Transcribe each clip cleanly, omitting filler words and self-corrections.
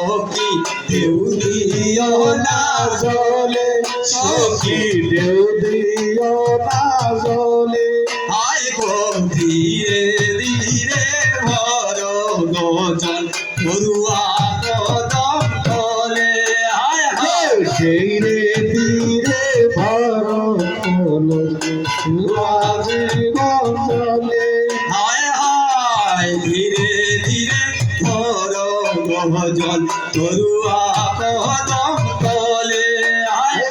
সখী ঢেউ দিও না জলে, সখী ঢেউ দিও না জলে। আয় গো ধীরে ধীরে ভর গজল পড়ুয়া কদম তলে। আয় হায় ধীরে ধীরে ভর গজলে। হায় হায় ধীরে ধীরে ভর গজল তরুয়া কদম তলে। আয়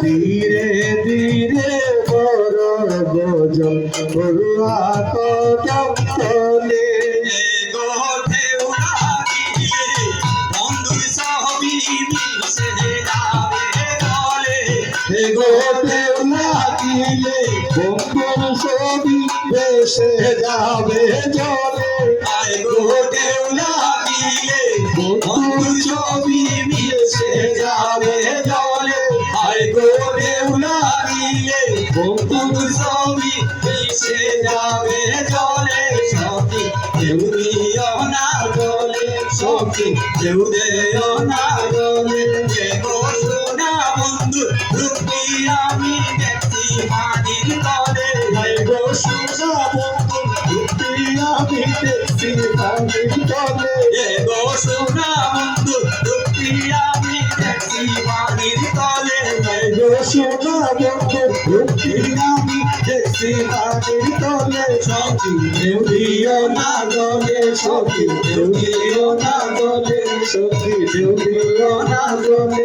ধীরে ধীরে ভর গজল তরুয়া কদম তলে। গো ঢেউ লাগিলে বন্ধুর সবই মিশে যাবে জলে। গো ঢেউ লাগিলে বন্ধুর সবই ভেসে যাবে জলে। আয় গো ঢেউ লাগিলে বন্ধুর ছবি মিশে যাবে জলে। আয় গো ঢেউ লাগিলে বন্ধুর ছবি মিশে যাবে জলে। সখী ঢেউ দিও না জলে, সখী ঢেউ দিও না জলে। গো সোনা বন্ধু রূপী আমি দেখছি পানির তলে। গো সোনা বন্ধু রূপী আমি দেখছি পানির তলে। গো সোনা বন্ধু রূপী আমি দেখছি পানির তলে। গো সোনা বন্ধু রূপী আমি দেখছি পানির তলে। সখী ঢেউ দিও না জলে, সখী ঢেউ দিও না জলে, সখী ঢেউ দিও না জলে।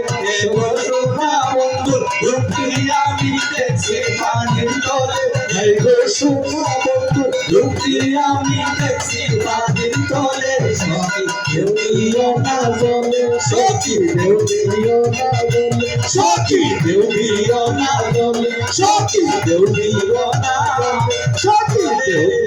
গো সোনা বন্ধু রূপী আমি দেখছি পানির তলে। গো সোনা বন্ধু রূপী আমি দেখছি পানির তলে। সখী ঢেউ দিও না জলে, সখী ঢেউ দিও না জলে, সখী ঢেউ দিও না জলে, সখী ঢেউ দিও না জলে, সখী ঢেউ